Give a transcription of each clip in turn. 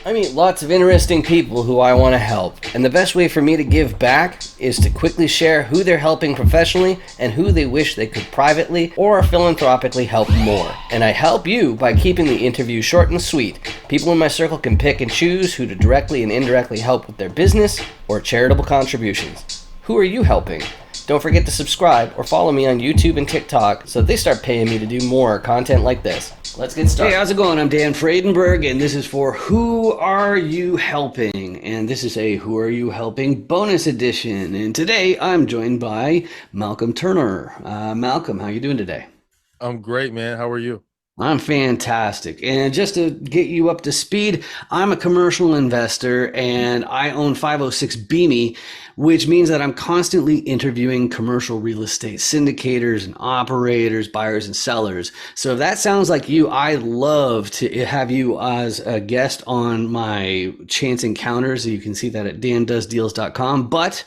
I meet lots of interesting people who I want to help, and the best way for me to give back is to quickly share who they're helping professionally and who they wish they could privately or philanthropically help more. And I help you by keeping the interview short and sweet. People in my circle can pick and choose who to directly and indirectly help with their business or charitable contributions. Who are you helping? Don't forget to subscribe or follow me on YouTube and TikTok so they start paying me to do more content like this. Let's get started. Hey, how's it going? I'm Dan Fredenberg, and this is for Who Are You Helping? And this is a Who Are You Helping bonus edition. And today I'm joined by Malcolm Turner. Malcolm, how you doing today? I'm great, man. How are you? I'm fantastic. And just to get you up to speed, I'm a commercial investor and I own 506 Beamy, which means that I'm constantly interviewing commercial real estate syndicators and operators, buyers and sellers. So if that sounds like you, I'd love to have you as a guest on my Chance Encounters. You can see that at dandoesdeals.com. But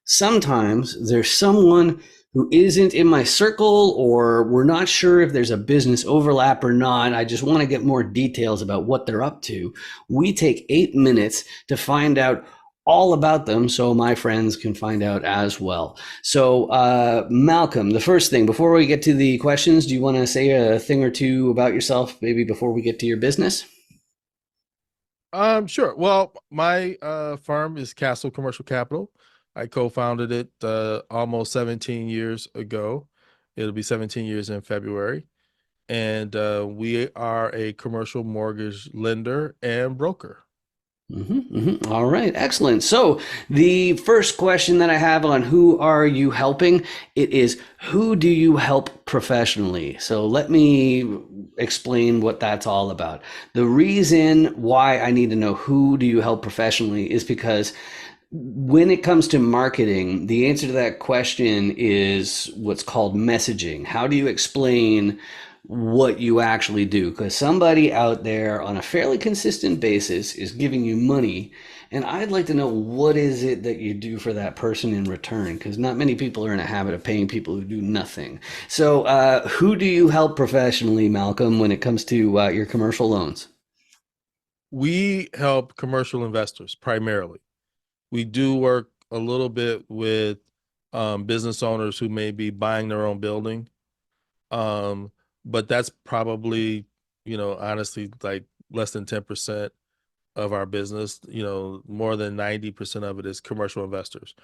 sometimes there's someone who isn't in my circle, or we're not sure if there's a business overlap or not. I just want to get more details about what they're up to. We take 8 minutes to find out all about them so my friends can find out as well. So, Malcolm, the first thing, before we get to the questions, do you want to say a thing or two about yourself, maybe before we get to your business? Sure. Well, my firm is Castle Commercial Capital. I co-founded it almost 17 years ago. It'll be 17 years in February. And we are a commercial mortgage lender and broker. All right, excellent. So the first question that I have on who are you helping, it is who do you help professionally? So let me explain what that's all about. The reason why I need to know who do you help professionally is because when it comes to marketing, the answer to that question is what's called messaging. How do you explain what you actually do? Because somebody out there on a fairly consistent basis is giving you money, and I'd like to know what is it that you do for that person in return, because not many people are in a habit of paying people who do nothing. So, who do you help professionally, Malcolm, when it comes to your commercial loans? We help commercial investors primarily. We do work a little bit with business owners who may be buying their own building. Um, but that's probably, honestly, like less than 10% of our business. More than 90% of it is commercial investors,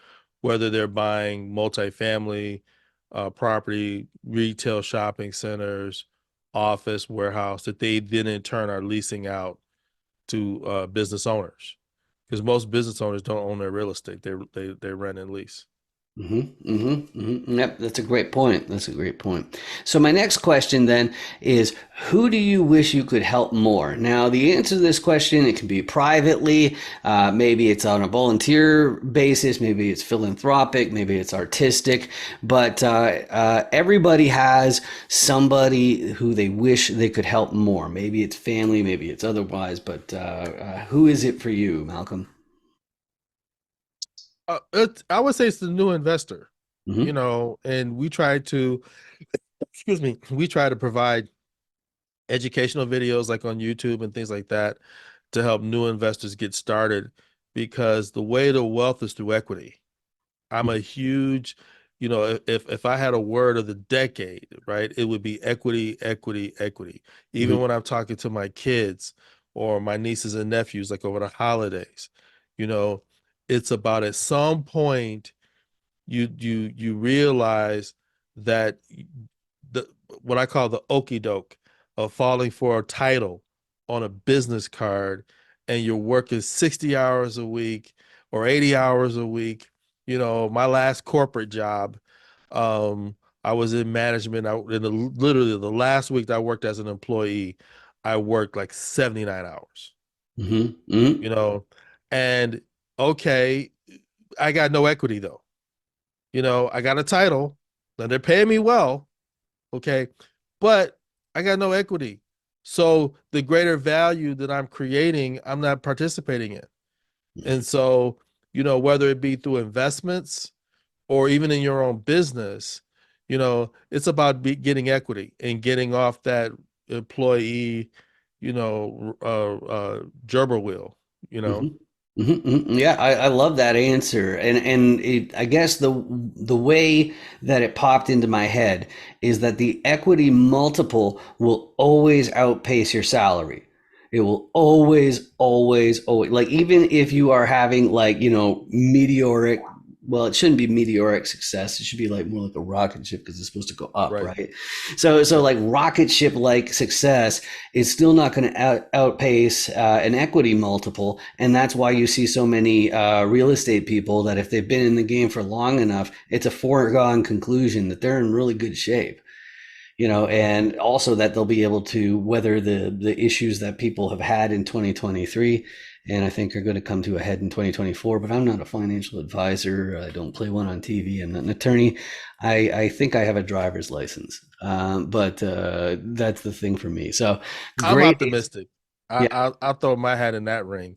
whether they're buying multifamily property, retail shopping centers, office, warehouse, that they then in turn are leasing out to business owners. Because most business owners don't own their real estate; they rent and lease. Yep, that's a great point. That's a great point. So my next question then is, who do you wish you could help more? Now, the answer to this question, it can be privately, maybe it's on a volunteer basis, maybe it's philanthropic, maybe it's artistic, but everybody has somebody who they wish they could help more. Maybe it's family, maybe it's otherwise, but who is it for you, Malcolm? I would say it's the new investor, Hmm. and we try to, excuse me, we try to provide educational videos like on YouTube and things like that to help new investors get started because the way to wealth is through equity. I'm a huge, if I had a word of the decade, right, it would be equity, equity, equity. Even Hmm. when I'm talking to my kids or my nieces and nephews, like over the holidays, you know, it's about at some point you realize that the what I call the okey doke of falling for a title on a business card and you're working 60 hours a week or 80 hours a week. My last corporate job, um, I was in management. Literally the last week that I worked as an employee, I worked like 79 hours, Hmm. Hmm. you know, and okay, I got no equity though. I got a title. Now they're paying me well, okay, but I got no equity. So the greater value that I'm creating, I'm not participating in. And so, whether it be through investments or even in your own business, it's about getting equity and getting off that employee, gerbil wheel, you hmm know. Yeah, I love that answer, and I guess the way that it popped into my head is that the equity multiple will always outpace your salary. It will always, always, always, like even if you are having like, meteoric, well, it shouldn't be meteoric success. It should be like more like a rocket ship because it's supposed to go up, Right, right? So right. like rocket ship like success is still not going to outpace an equity multiple. And that's why you see so many real estate people that if they've been in the game for long enough, it's a foregone conclusion that they're in really good shape. And also that they'll be able to weather the issues that people have had in 2023, and I think are going to come to a head in 2024. But I'm not a financial advisor. I don't play one on TV. I'm not an attorney. I think I have a driver's license, but that's the thing for me. So I'm great. optimistic. Yeah. I'll throw my hat in that ring.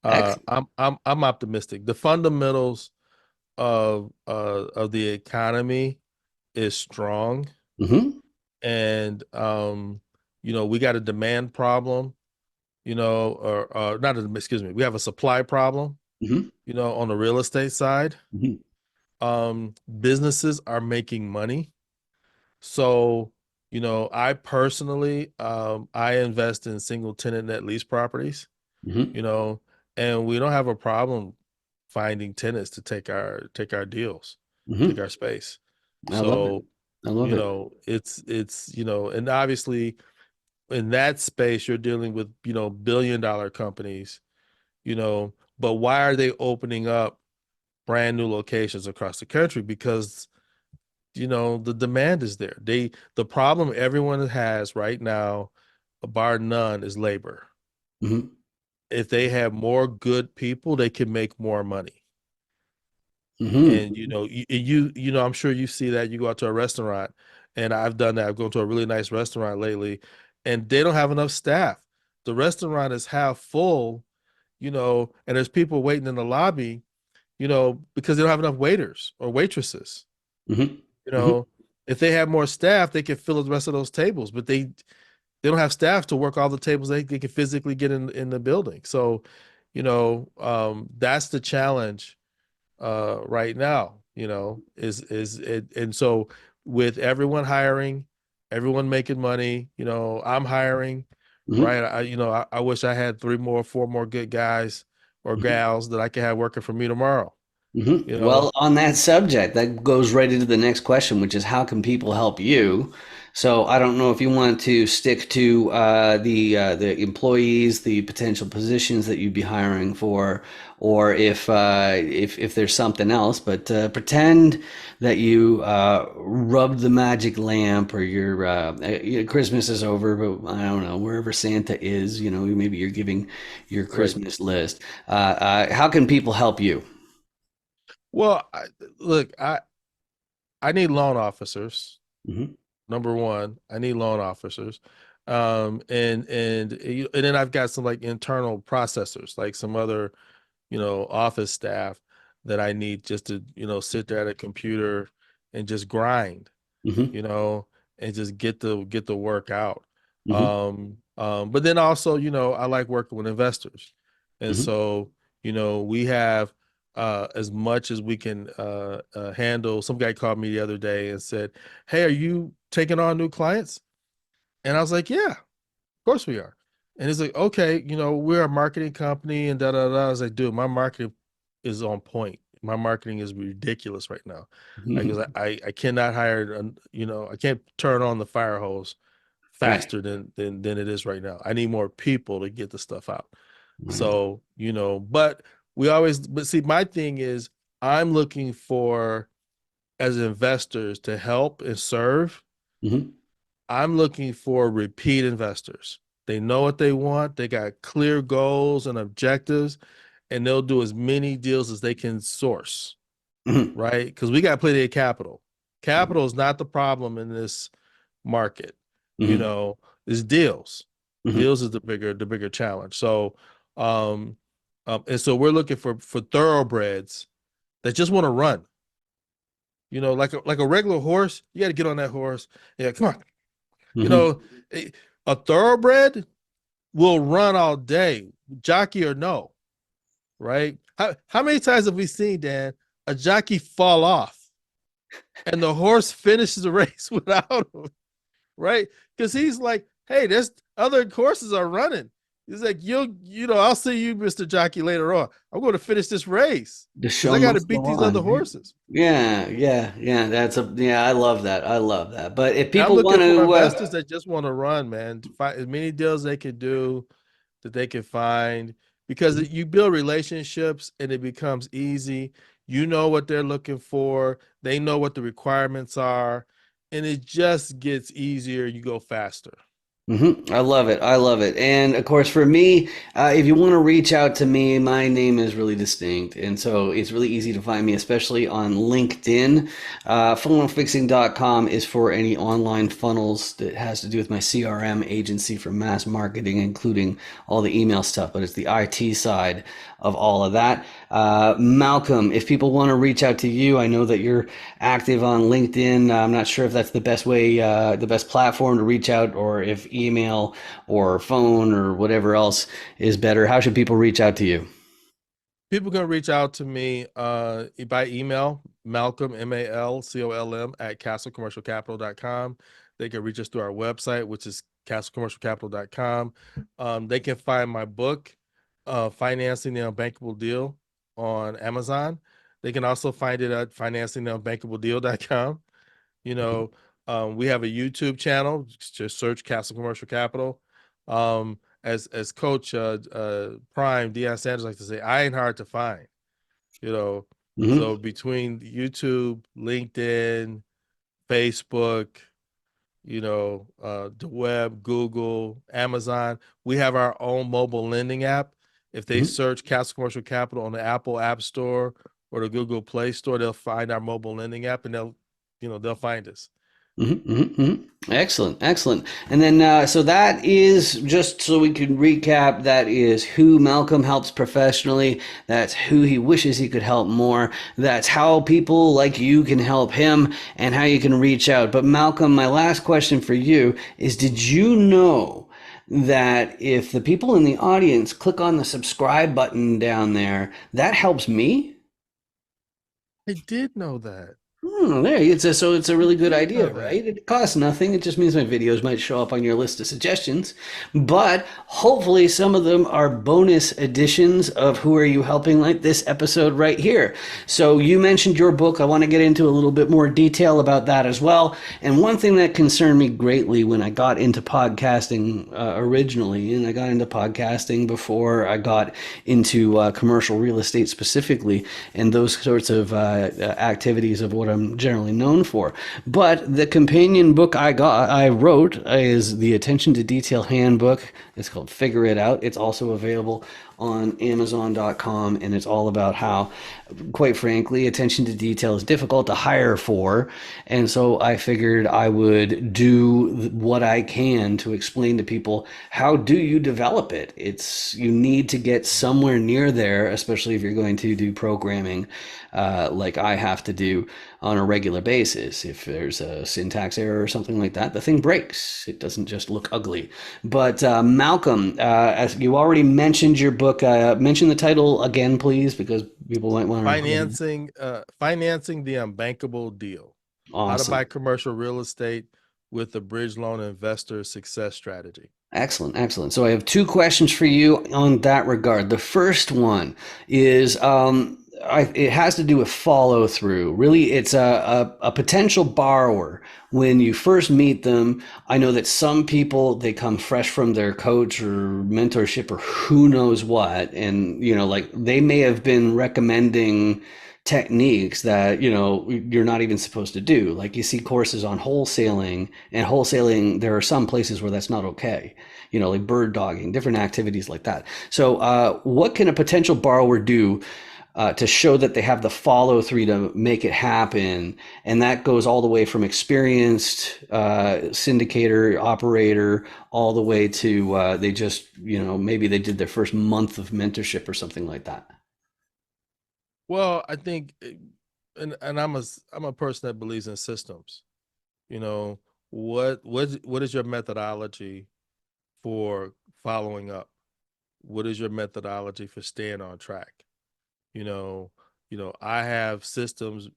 Excellent. I'm optimistic. The fundamentals of the economy is strong, Mm-hmm. and we got a demand problem, or not a, excuse me, we have a supply problem, Mm-hmm. on the real estate side. Mm-hmm. Businesses are making money. So, I personally, I invest in single tenant net lease properties, Mm-hmm. you know, and we don't have a problem finding tenants to take our deals, take Mm-hmm. our space. I love it. So, I love it. it's and obviously in that space you're dealing with, billion-dollar companies, but why are they opening up brand new locations across the country? Because the demand is there. The problem everyone has right now, bar none, is labor. Mm-hmm. If they have more good people, they can make more money. And Mm-hmm. I'm sure you see that. You go out to a restaurant, and I've done that. I've gone to a really nice restaurant lately, and they don't have enough staff. The restaurant is half full, and there's people waiting in the lobby, because they don't have enough waiters or waitresses. Mm-hmm. You Mm-hmm. know, if they had more staff, they could fill the rest of those tables, but they don't have staff to work all the tables they can physically get in the building. So, that's the challenge right now, is it. And so with everyone hiring, everyone making money, I'm hiring, Mm-hmm. right? I wish I had 4 more good guys or Mm-hmm. gals that I could have working for me tomorrow, you know. Well, on that subject, that goes right into the next question, which is how can people help you? So I don't know if you want to stick to the employees, the potential positions that you'd be hiring for, or if there's something else. But pretend that you rubbed the magic lamp, or Christmas is over, but I don't know, wherever Santa is, maybe you're giving your Right. Christmas list. How can people help you? Well, look, I need loan officers. Mm-hmm. Number one, I need loan officers. And then I've got some like internal processors, like some other, office staff that I need just to, sit there at a computer and just grind, Mm-hmm. you know, and just get the work out. Mm-hmm. But then also, I like working with investors. And Mm-hmm. so, we have as much as we can handle. Some guy called me the other day and said, "Hey, are you taking on new clients?" And I was like, "Yeah, of course we are." And he's like, "Okay, we're a marketing company and da da da." I was like, "Dude, my marketing is on point. My marketing is ridiculous right now. Like, 'cause Mm-hmm. I cannot hire, I can't turn on the fire hose Right. faster than it is right now. I need more people to get the stuff out." Right. So, but see, my thing is I'm looking for, as investors, to help and serve. Mm-hmm. I'm looking for repeat investors. They know what they want. They got clear goals and objectives, and they'll do as many deals as they can source, Mm-hmm. right? Because we got plenty of capital. Capital is not the problem in this market. You Mm-hmm. know, it's deals. Mm-hmm. Deals is the bigger challenge. So, and so we're looking for thoroughbreds that just want to run. Like a regular horse, you got to get on that horse. Yeah, come on. You Mm-hmm. know, a thoroughbred will run all day, jockey or no, right? How many times have we seen, Dan, a jockey fall off and the horse finishes the race without him, right? Because he's like, hey, there's other horses are running. He's like, I'll see you, Mr. Jockey, later on. I'm going to finish this race The because show I got to must beat go these other on, right? horses. Yeah, yeah, yeah. Yeah. I love that. I love that. But if And I'm people want looking for to, investors that just want to run, man, to find as many deals they can do that they can find because you build relationships and it becomes easy. You know what they're looking for, they know what the requirements are, and it just gets easier. You go faster. I love it. I love it. And of course, for me, if you want to reach out to me, my name is really distinct. And so it's really easy to find me, especially on LinkedIn. Funnelfixing.com is for any online funnels that has to do with my CRM agency for mass marketing, including all the email stuff, but it's the IT side of all of that. Malcolm, if people want to reach out to you, I know that you're active on LinkedIn. I'm not sure if that's the best way, the best platform to reach out, or if email or phone or whatever else is better. How should people reach out to you? People can reach out to me by email, Malcolm, Malcolm, at castlecommercialcapital.com. They can reach us through our website, which is castlecommercialcapital.com. They can find my book, Financing the Unbankable Deal, on Amazon. They can also find it at financingtheunbankabledeal.com. You know, we have a YouTube channel. Just search Castle Commercial Capital. As Coach Prime Deion Sanders likes to say, I ain't hard to find. You know, Mm-hmm. so between YouTube, LinkedIn, Facebook, the web, Google, Amazon, we have our own mobile lending app. If they Mm-hmm. search Castle Commercial Capital on the Apple App Store or the Google Play Store, they'll find our mobile lending app and they'll find us. Mm-hmm, mm-hmm, mm-hmm. Excellent, excellent. And then, so that is just so we can recap. That is who Malcolm helps professionally. That's who he wishes he could help more. That's how people like you can help him and how you can reach out. But Malcolm, my last question for you is: did you know that if the people in the audience click on the subscribe button down there, that helps me? I did know that. There, so it's a I really good did idea, know that. right? It costs nothing. It just means my videos might show up on your list of suggestions. But hopefully, some of them are bonus editions of Who Are You Helping, like this episode right here. So, you mentioned your book. I want to get into a little bit more detail about that as well. And one thing that concerned me greatly when I got into podcasting originally, and I got into podcasting before I got into commercial real estate specifically, and those sorts of activities of what I'm generally known for. But the companion book I wrote is the Attention to Detail Handbook. It's called Figure It Out. It's also available on Amazon.com, and it's all about how, quite frankly, attention to detail is difficult to hire for. And so I figured I would do what I can to explain to people, how do you develop it? You need to get somewhere near there, especially if you're going to do programming like I have to do on a regular basis. If there's a syntax error or something like that, the thing breaks. It doesn't just look ugly. But Malcolm, as you already mentioned your book, mention the title again, please, because people might want to. Financing the Unbankable Deal. How to buy Awesome. commercial real estate with the bridge loan investor success strategy. Excellent, excellent. So I have two questions for you on that regard. The first one is it has to do with follow through. Really, it's a potential borrower. When you first meet them, I know that some people, they come fresh from their coach or mentorship or who knows what, and like they may have been recommending techniques that you're not even supposed to do. Like you see courses on wholesaling, and wholesaling, there are some places where that's not okay, like bird dogging, different activities like that. So what can a potential borrower do to show that they have the follow through to make it happen? And that goes all the way from experienced syndicator operator all the way to they just maybe they did their first month of mentorship or something like that. Well, I think, and I'm a person that believes in systems. You know, what is your methodology for following up? What is your methodology for staying on track? you know I have systems,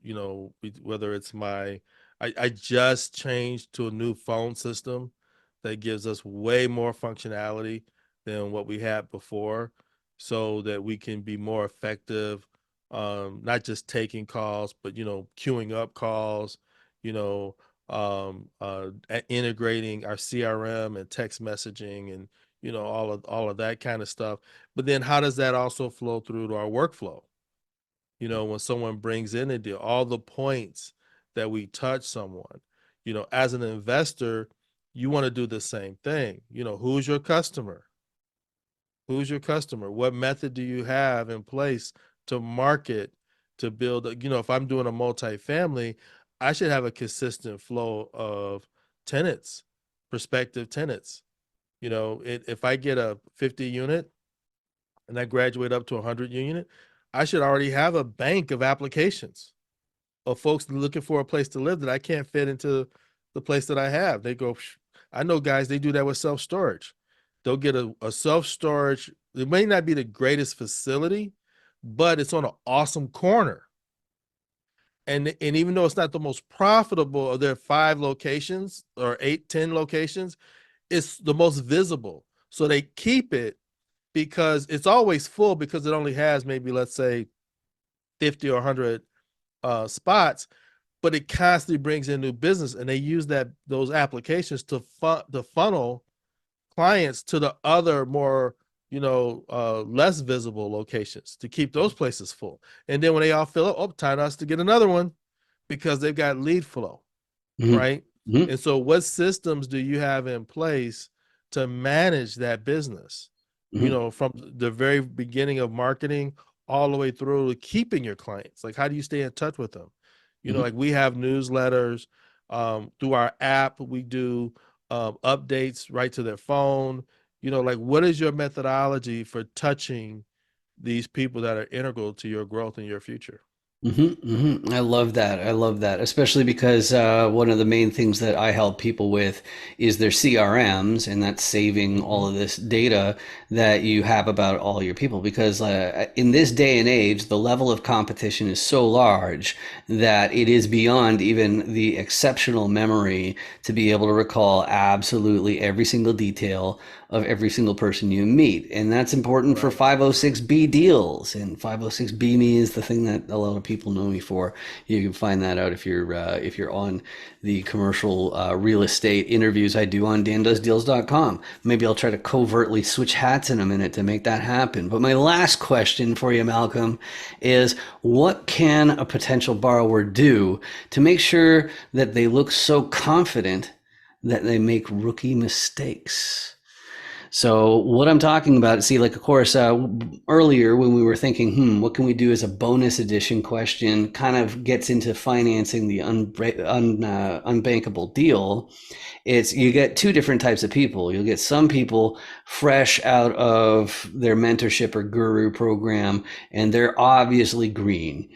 whether it's I just changed to a new phone system that gives us way more functionality than what we had before, so that we can be more effective, not just taking calls, but queuing up calls, you know integrating our CRM and text messaging, and all of that kind of stuff. But then how does that also flow through to our workflow? When someone brings in a deal, all the points that we touch someone, as an investor, you want to do the same thing. Who's your customer? Who's your customer? What method do you have in place to market, to build? If I'm doing a multifamily, I should have a consistent flow of tenants, prospective tenants. If I get a 50 unit and I graduate up to a 100 unit, I should already have a bank of applications of folks looking for a place to live that I can't fit into the place that I have. They go, I know guys, they do that with self storage. They'll get a self storage. It may not be the greatest facility, but it's on an awesome corner. And even though it's not the most profitable of their 5 locations or 8, 10 locations, it's the most visible. So they keep it because it's always full, because it only has maybe, let's say, 50 or 100 spots, but it constantly brings in new business, and they use those applications to funnel clients to the other more less visible locations to keep those places full. And then when they all fill up, oh, time us to get another one, because they've got lead flow, Mm-hmm. right? Mm-hmm. And so what systems do you have in place to manage that business? Mm-hmm. From the very beginning of marketing all the way through to keeping your clients. Like, how do you stay in touch with them? Like, we have newsletters, through our app. We do updates right to their phone. Like, what is your methodology for touching these people that are integral to your growth and your future? I love that. I love that, especially because one of the main things that I help people with is their CRMs, and that's saving Mm-hmm. all of this data that you have about all your people. Because in this day and age, the level of competition is so large that it is beyond even the exceptional memory to be able to recall absolutely every single detail of every single person you meet. And that's important for Right. 506B deals. And 506B me is the thing that a lot of people know me for. You can find that out if you're on the commercial real estate interviews I do on dandoesdeals.com. Maybe I'll try to covertly switch hats in a minute to make that happen. But my last question for you, Malcolm, is what can a potential borrower do to make sure that they look so confident that they make rookie mistakes? So what I'm talking about, see, like, of course, earlier when we were thinking, what can we do as a bonus edition question, kind of gets into financing the unbankable deal. It's you get two different types of people. You'll get some people fresh out of their mentorship or guru program, and they're obviously green.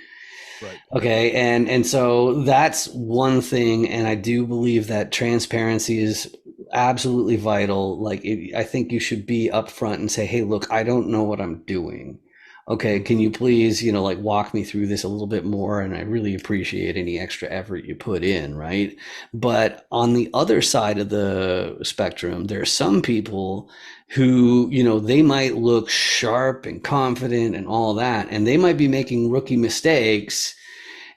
Right. Okay, and so that's one thing, and I do believe that transparency is absolutely vital. Like, I think you should be upfront and say, "Hey, look, I don't know what I'm doing. Okay, can Mm-hmm. you please, like, walk me through this a little bit more?" And I really appreciate any extra effort you put in, right? But on the other side of the spectrum, there are some people who, they might look sharp and confident and all that, and they might be making rookie mistakes.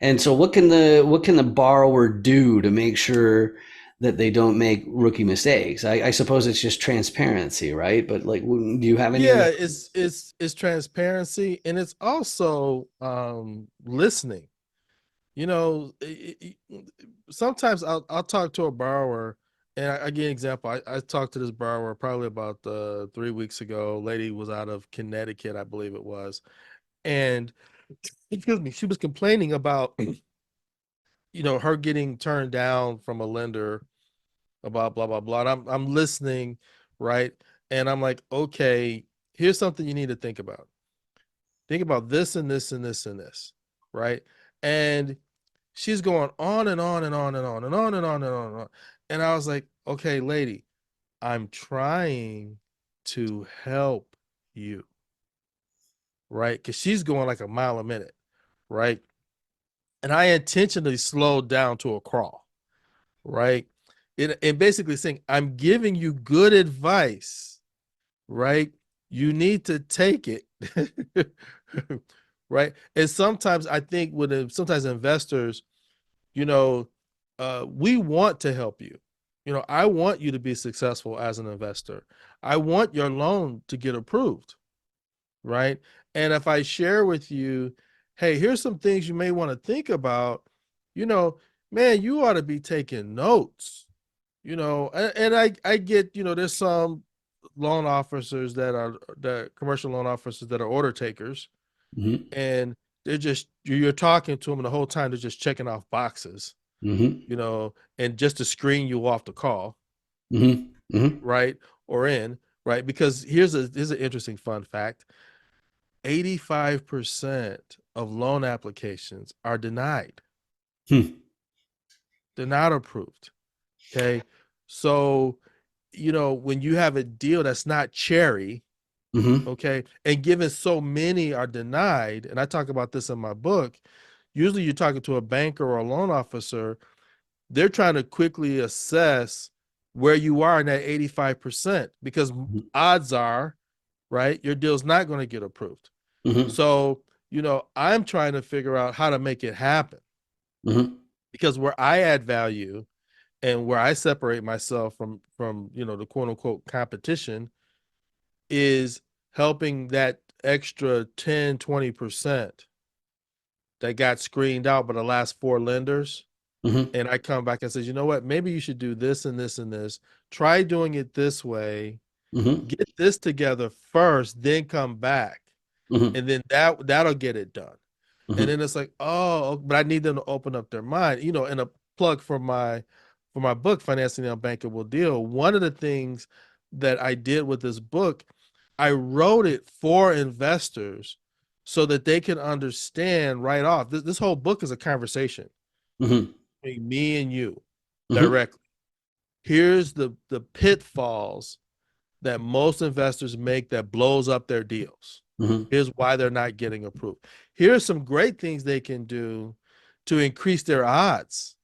And so what can the borrower do to make sure that they don't make rookie mistakes? I suppose it's just transparency, right? But like, do you have any Yeah, other? it's transparency, and it's also listening. Sometimes I'll talk to a borrower, and I give an example. I talked to this borrower probably about 3 weeks ago. Lady was out of Connecticut, I believe it was, and excuse me, she was complaining about her getting turned down from a lender about blah blah blah. And I'm listening, right? And I'm like, okay, here's something you need to think about. Think about this and this and this and this, right? And she's going on and on and on and on and on and on and on and on. And I was like, okay, lady, I'm trying to help you, right? Because she's going like a mile a minute, right? And I intentionally slowed down to a crawl, right? And basically saying, I'm giving you good advice, right? You need to take it, right? And sometimes I think sometimes investors, you know, we want to help you. I want you to be successful as an investor. I want your loan to get approved, right? And if I share with you, hey, here's some things you may want to think about, you know, man, you ought to be taking notes, and I get, there's some loan officers that are the commercial loan officers that are order takers, Mm-hmm. and they're just you're talking to them and the whole time they're just checking off boxes, Mm-hmm. and just to screen you off the call, Mm-hmm. Mm-hmm. right? Or in, right? Because here's an interesting fun fact. 85% of loan applications are denied. Hmm. They're not approved. Okay. So, when you have a deal that's not cherry, Mm-hmm. okay, and given so many are denied, and I talk about this in my book, usually you're talking to a banker or a loan officer, they're trying to quickly assess where you are in that 85% because odds are, right, your deal's not going to get approved. Mm-hmm. So, I'm trying to figure out how to make it happen Mm-hmm. because where I add value and where I separate myself from the quote unquote competition is helping that extra 10-20% that got screened out by the last four lenders. Mm-hmm. And I come back and says, you know what, maybe you should do this and this and this. Try doing it this way. Mm-hmm. Get this together first, then come back. Mm-hmm. And then that'll get it done. And Mm-hmm. then it's like, oh, but I need them to open up their mind, and a plug for my book, Financing the Unbankable Deal. One of the things that I did with this book, I wrote it for investors so that they can understand right off. This whole book is a conversation Mm-hmm. between me and you Mm-hmm. directly. Here's the pitfalls that most investors make that blows up their deals. Mm-hmm. Here's why they're not getting approved. Here's some great things they can do to increase their odds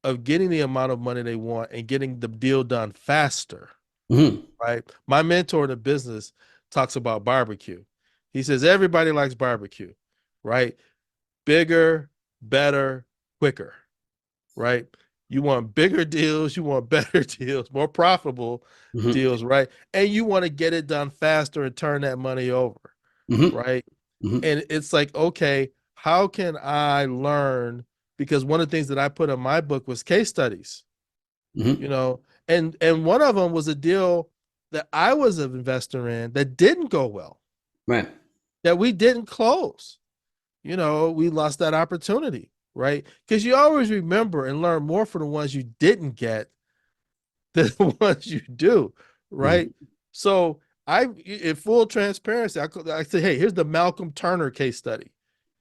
of getting the amount of money they want and getting the deal done faster, Mm-hmm. right? My mentor in the business talks about barbecue. He says everybody likes barbecue, right? Bigger, better, quicker, right? You want bigger deals, you want better deals, more profitable Mm-hmm. deals, right? And you want to get it done faster and turn that money over, Mm-hmm. right? And it's like, okay, how can I learn? Because one of the things that I put in my book was case studies, Mm-hmm. you know, and one of them was a deal that I was an investor in that didn't go well, Right. that we didn't close. We lost that opportunity, right? Because you always remember and learn more from the ones you didn't get than the ones you do, right? Mm-hmm. So in full transparency, I say, hey, here's the Malcolm Turner case study,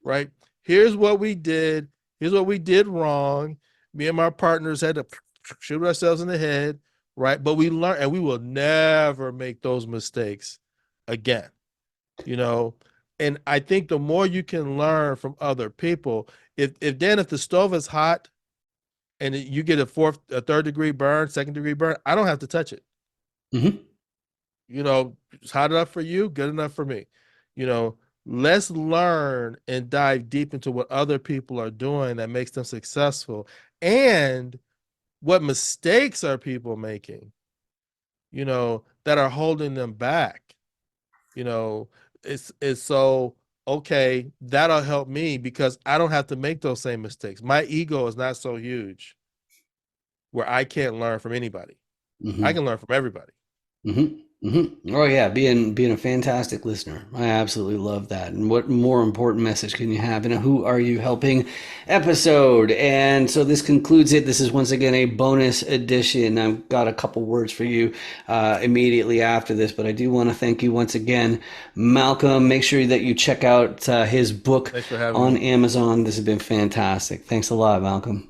right? Here's what we did. Here's what we did wrong. Me and my partners had to shoot ourselves in the head, right? But we learned, and we will never make those mistakes again, you know. And I think the more you can learn from other people, if the stove is hot and you get a third degree burn, second degree burn, I don't have to touch it. Mm-hmm. It's hot enough for you, good enough for me. You know, let's learn and dive deep into what other people are doing that makes them successful and what mistakes are people making, that are holding them back. You know, it's so okay, that'll help me because I don't have to make those same mistakes. My ego is not so huge where I can't learn from anybody. I Mm-hmm. can learn from everybody. Mm-hmm. Mm-hmm. Oh yeah, being a fantastic listener. I absolutely love that. And what more important message can you have in a Who Are You Helping episode? And so this concludes it. This is once again a bonus edition. I've got a couple words for you immediately after this, but I do want to thank you once again, Malcolm. Make sure that you check out his book Thanks for having on me. Amazon. This has been fantastic. Thanks a lot, Malcolm.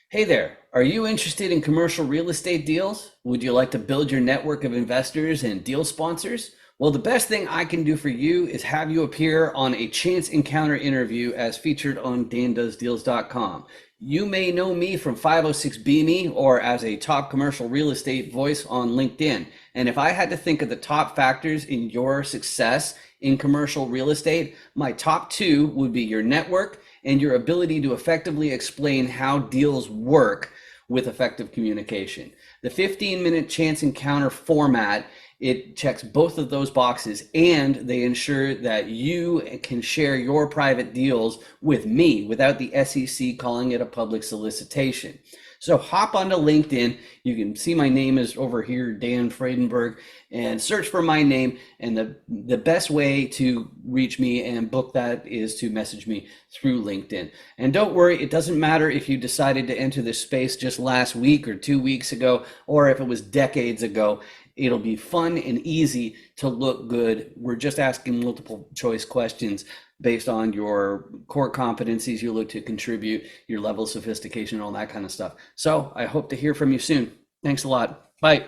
Hey there. Are you interested in commercial real estate deals? Would you like to build your network of investors and deal sponsors? Well, the best thing I can do for you is have you appear on a chance encounter interview as featured on dandoesdeals.com. You may know me from 506BME or as a top commercial real estate voice on LinkedIn. And if I had to think of the top factors in your success in commercial real estate, my top two would be your network and your ability to effectively explain how deals work with effective communication. The 15-minute chance encounter format, it checks both of those boxes, and they ensure that you can share your private deals with me without the SEC calling it a public solicitation. So hop onto LinkedIn. You can see my name is over here, Dan Friedenberg, and search for my name. And the best way to reach me and book that is to message me through LinkedIn. And don't worry, it doesn't matter if you decided to enter this space just last week or 2 weeks ago, or if it was decades ago. It'll be fun and easy to look good. We're just asking multiple choice questions based on your core competencies you look to contribute, your level of sophistication, all that kind of stuff. So I hope to hear from you soon. Thanks a lot. Bye.